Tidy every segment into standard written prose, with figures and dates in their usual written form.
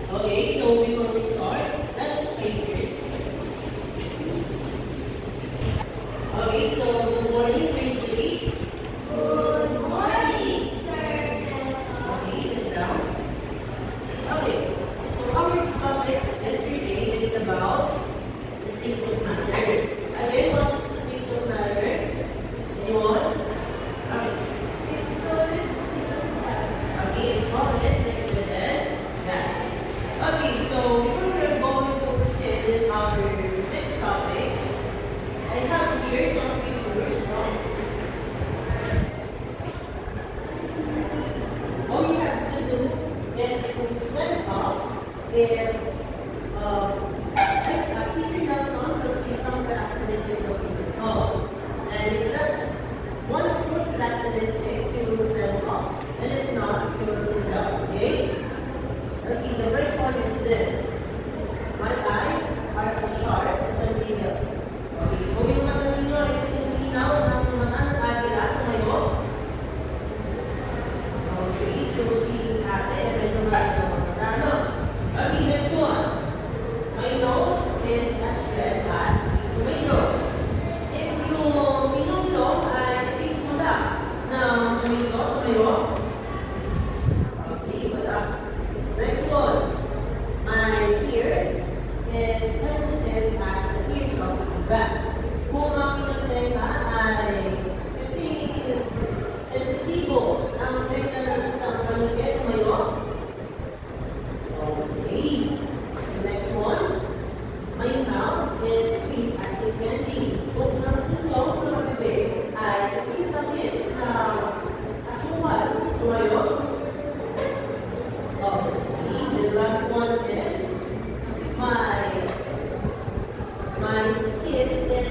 Okay, so before we start, let's pray first. Okay, so good morning, grade 3. Good morning, Sir Nelson. Okay, sit down. Okay, so our topic yesterday is about the states of matter. Again, what is the state of matter? Anyone? Okay. It's solid liquid gas. Okay, it's solid, liquid, and gas. Okay, so before we're going to proceed with our next topic, I have here some pictures. No? All you have to do is to stand up if Peter Nelson will see some characteristics of Peter Sol. And if that's one of your characteristics, you will stand up. And if not, you will sit down. Okay? Okay, the first one is this. My eyes are as sharp as a needle. Okay, kung yung mata ninyo ay kasing linaw ng mata ng agila, tumayo. Okay, so si ate, medyo malinaw ang mata, no? Okay, next one. My nose is as red as a tomato. If yung inyong ilong ay kasing pula ng tomato, tumayo. Okay, wala. Next one. My ears is sensitive as the ears of a bat. Kung ang inyong tenga ay kasi sensitibo ang tenga ng isang paligid, tumayo. Okay. Next one. My mouth is sweet as a candy. Kung ang inyong ng bibig ay kasi tamis na asukal, tumayo. Okay, the last one is my skin is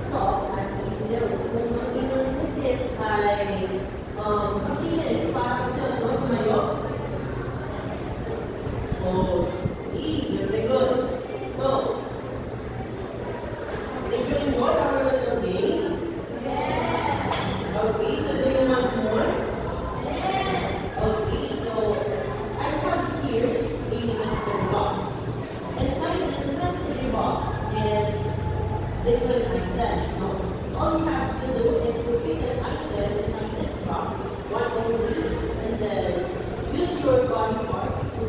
soft as a silk. Kung ang inyong kutis ay makinis parang silk, no? Tumayo. Okay, very good. So, did you enjoy our little game? Yes. Okay, so do you want more? Yes. Okay, so I have here a mystery box. Inside this mystery box is different items. No? All you have to do is to pick an item inside this box, one only, and then use your body parts to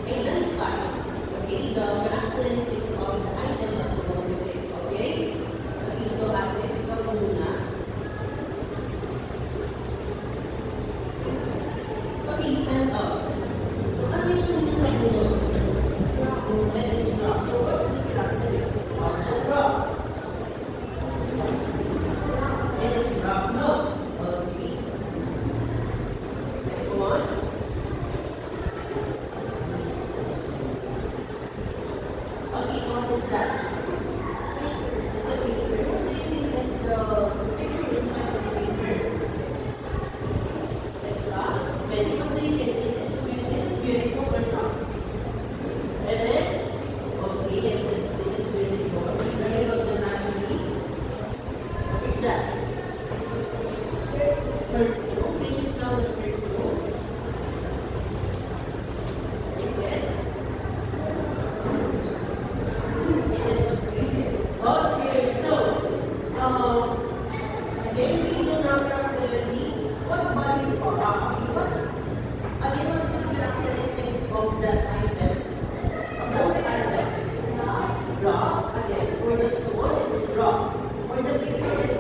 identify, okay, the characteristics of the item that we're going to pick. Okay? Okay, so ate, ikaw po muna. Okay, stand up. So, ano yung tunay mo? That is rock. So, what's the characteristics of that rock? It is rock. No. Okay. Next one. Okay, so what is that? It's a paper. What do you think is the picture inside the paper? It's a very complicated. Is it beautiful or not? It is? Okay, yes, it is beautiful. Very good, the naturally. What is that? Perfume. Can you smell the perfume? Yes. It is beautiful. Okay, so, again, based on our ability, what body for what? Again, what's the characteristics of that items? Of those items? Rock. Again, for the stone, it is rock. For the picture, it is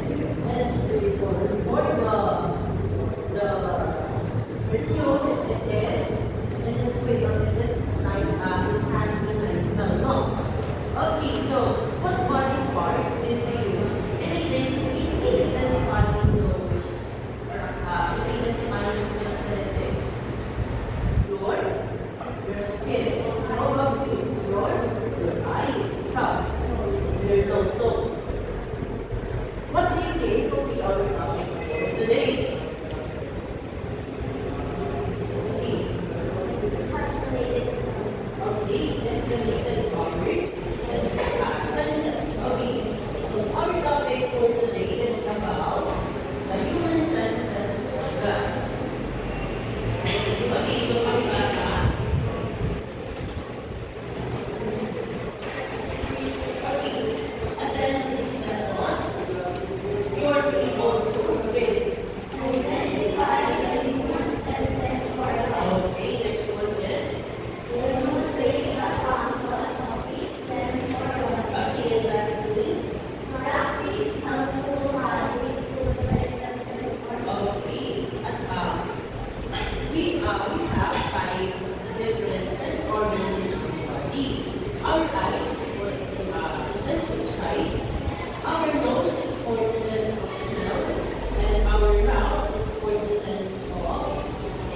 beautiful. For the perfume, it is sweet, or it is like, it has a nice smell. No. Okay, so what body parts did they use? Identifying those characteristics. Your skin. How about you? Your eyes. Ikaw. Your nose. So, what do you think will be our topic for today? Okay.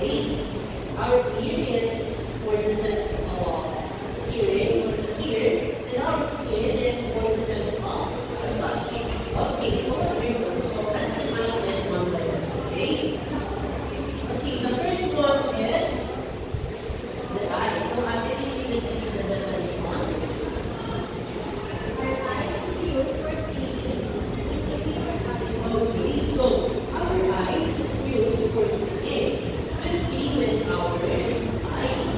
taste. Our ear is for the sense of hearing, ear, and our skin is for the sense of touch. Okay, so what we do? So let's divide them one by one, okay? Okay, the first one is the eye. So I'm taking this in the definition. Our eyes is used for seeing. If we are having Okay, so our eyes is used for seeing. We see with our eyes.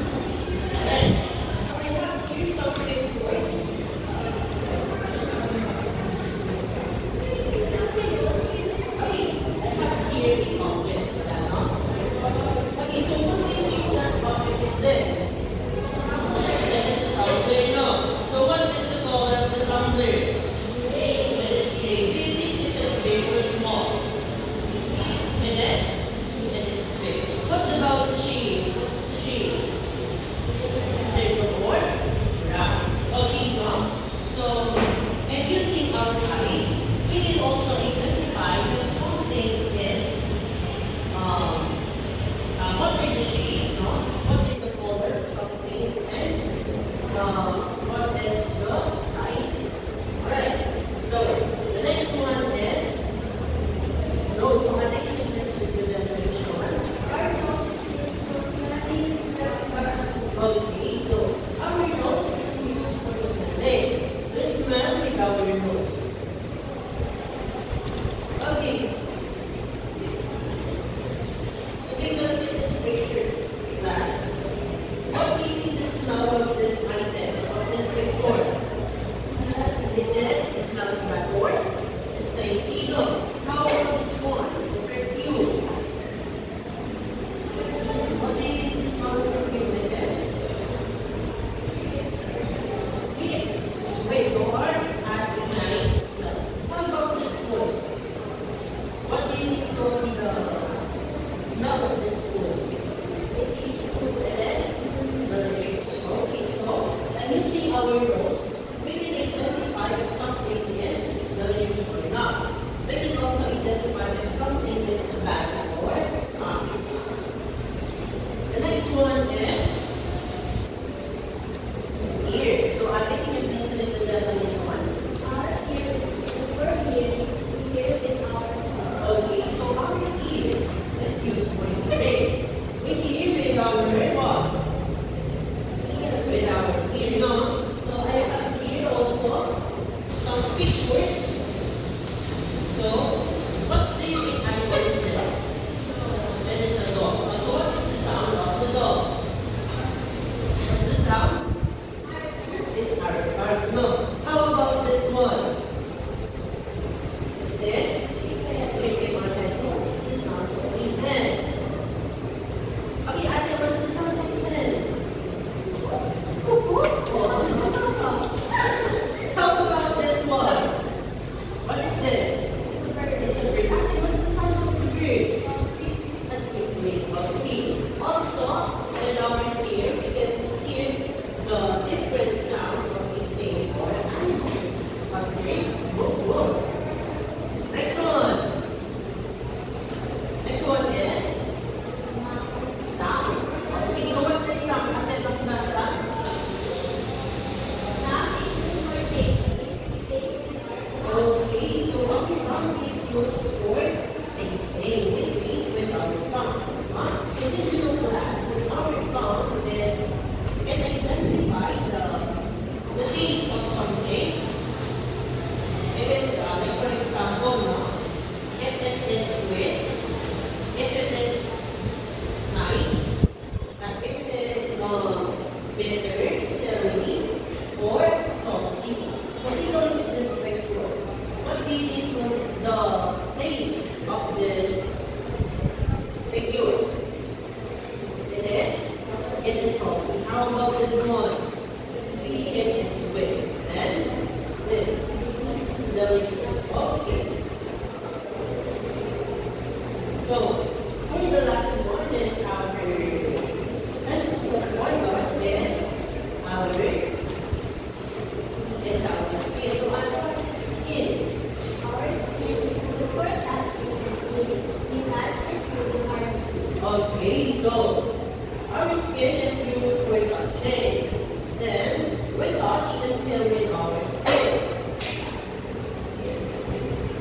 Okay, so our skin is used for touching. Then we touch and feel with our skin.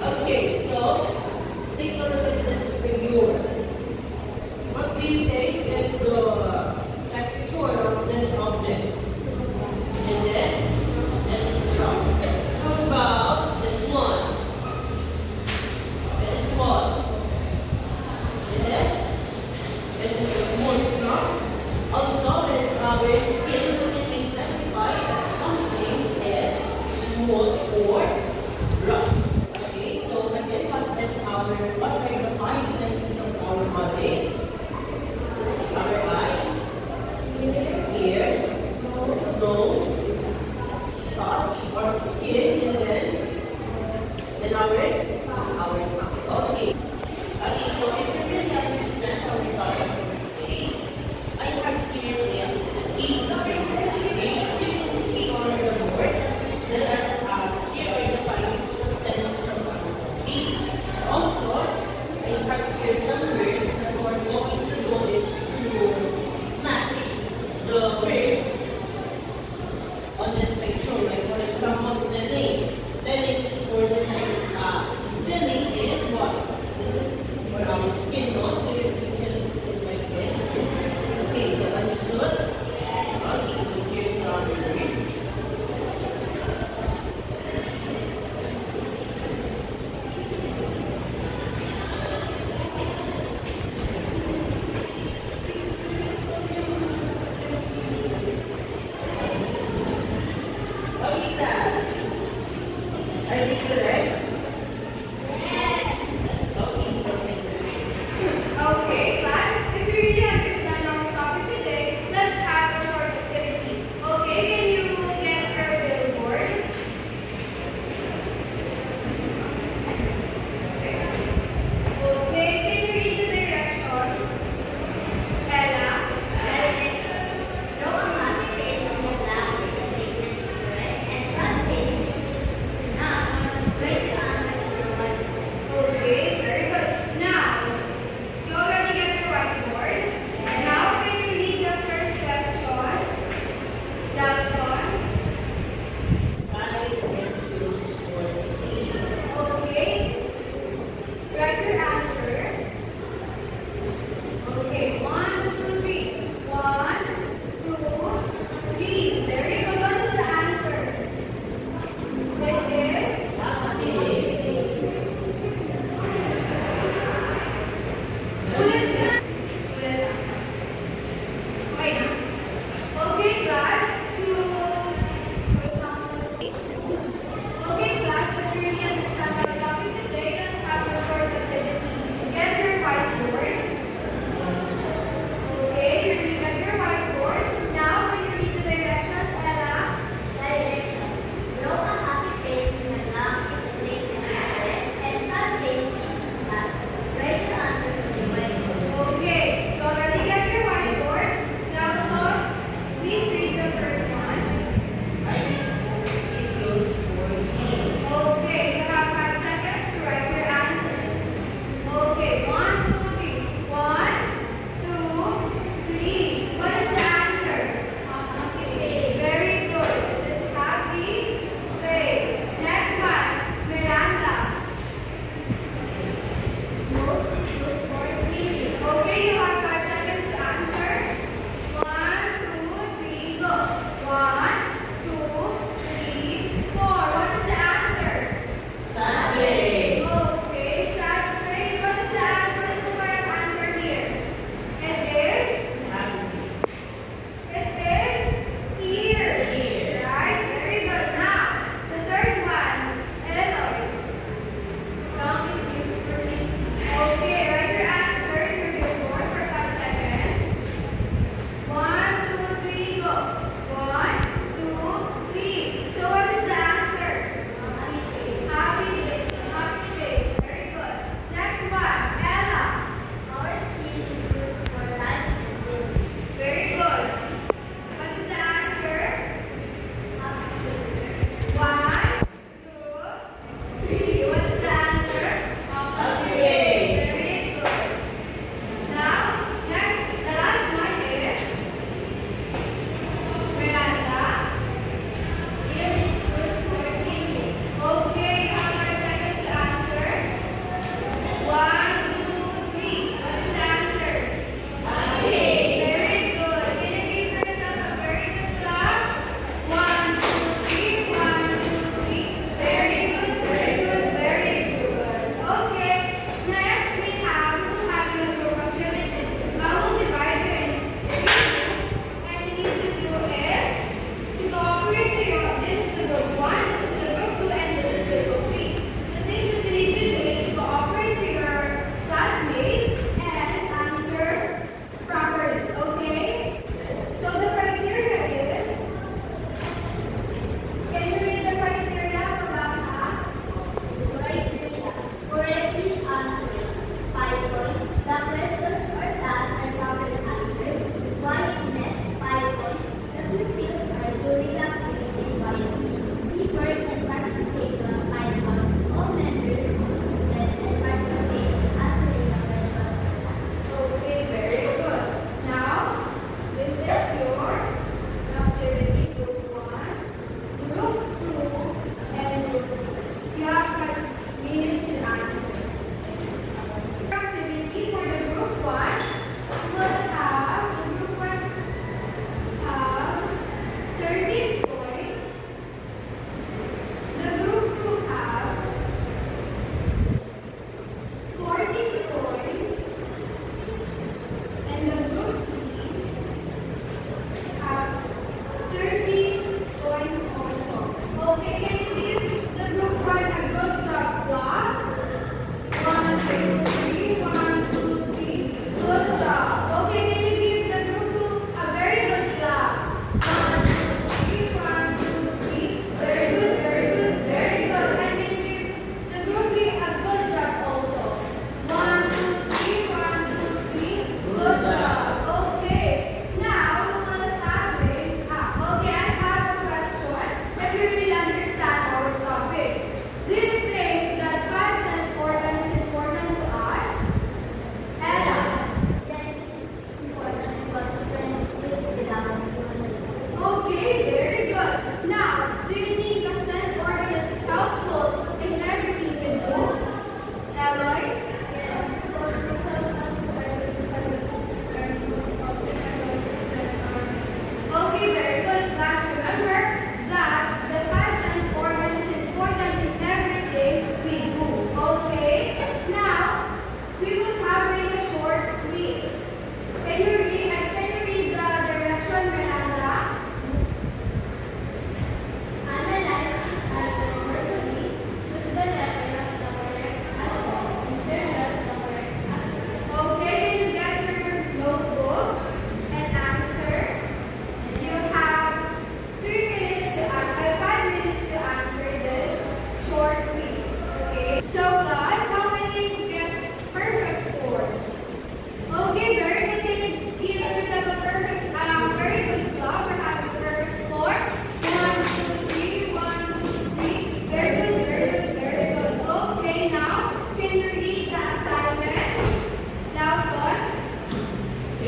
Okay, so take a look at this figure. What do you think is the texture of this object? And this rock. How about this one? And this one? And this? And this is more rock. Also, in our skin, we can identify that something is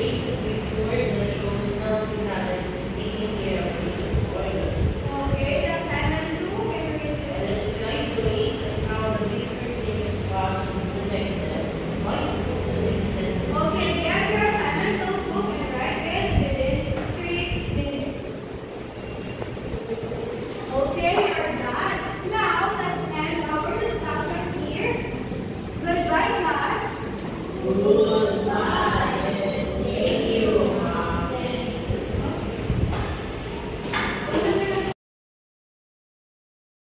basic pictures